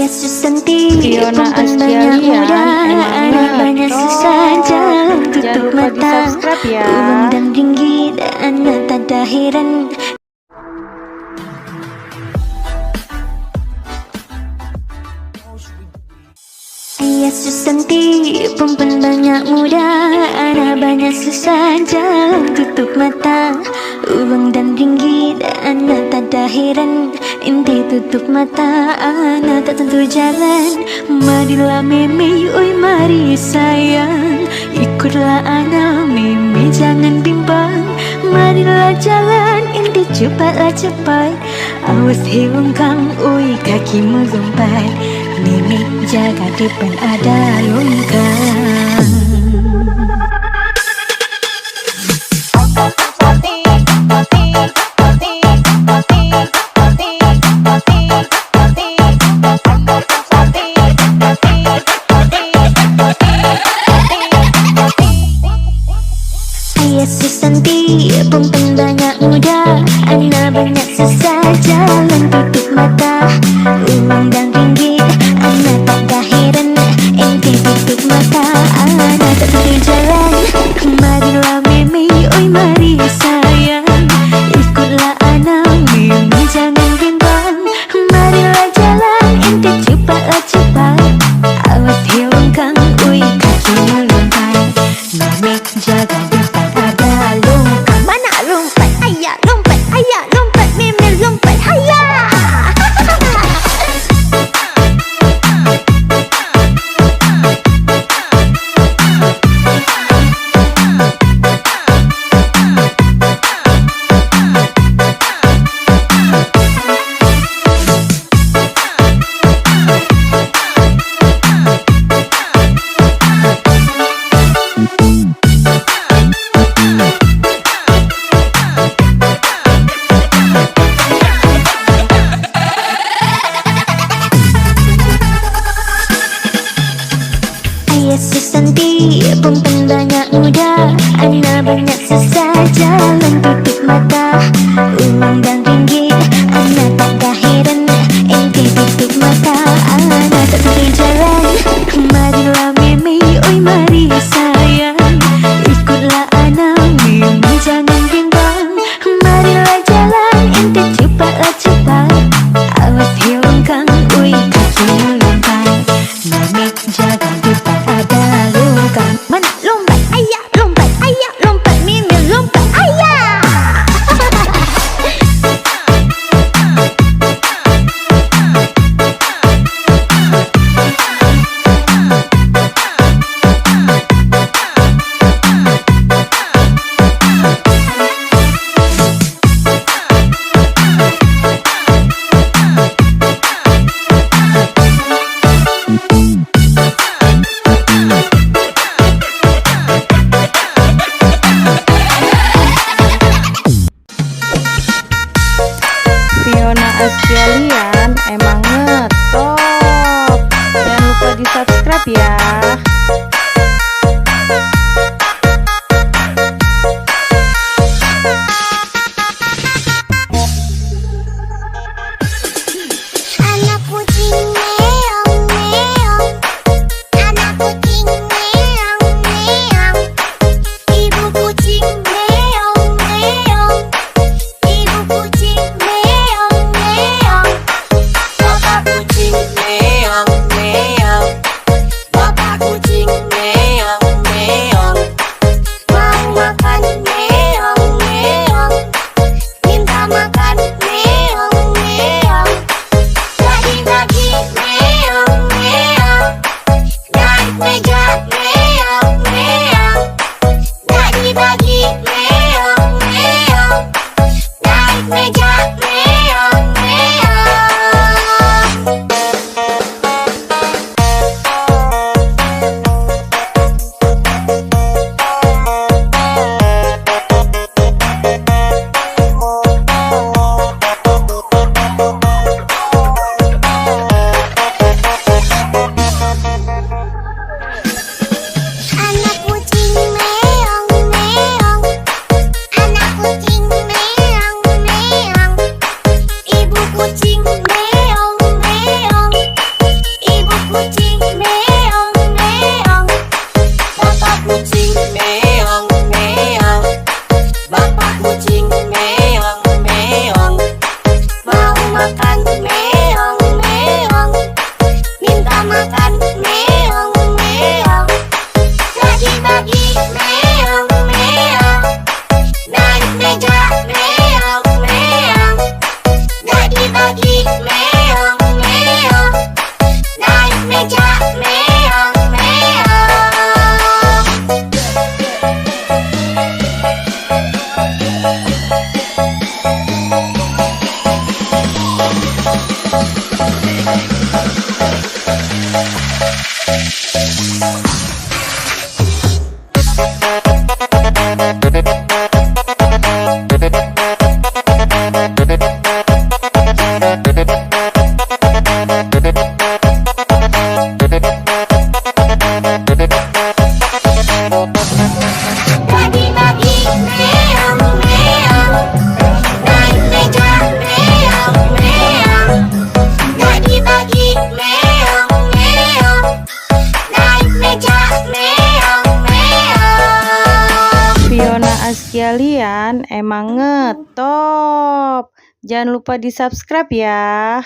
Fiona Askialian, ada banyak susah jalan tutup mata. subscribe ya. Uang dan ringgit anak tak ada heran. Ayah Susanti, perempuan banyak muda, ada banyak susah jalan tutup mata. Uang dan ringgit anak tak ada heran. Inti tutup mata, anak tak tentu jalan. Marilah meme, oi mari sayang, ikutlah anak meme, jangan bimbang. Marilah jalan, inti cepatlah cepat. Awas hewan kang, oi kaki melompat. Meme jaga depan ada longkang. Ayah Susanti, perempuan banyak muda, anak banyak susah jalan tutup mata. Uang dan ringgit anak tak ada heran. Ente tutup mata, anak tak tentu jalan. Marilah meme, oi mari sayang, ikutlah anak meme, jangan bimbang. Marilah jalan, ente cepatlah cepat. Awas hewan kang, oi kaki melompat. Meme jaga depan ada lompat. Mana lompat? Ayah lompat, ayah lompat, meme lompat, ayah. Ayah Susanti, perempuan banyak muda, anak banyak susah jalan tutup mata. Uang dan ringgit anak tak ada heran. Ente tutup mata, anak tak tentu jalan. Marilah meme, oi mari sayang, ikutlah anak meme, jangan bimbang. Marilah jalan, ente cepatlah cepat. Awas hewan kang, oi kaki melompat. Meme jaga depan ada longkang. Mana memang ngetop. Jangan lupa di subscribe ya.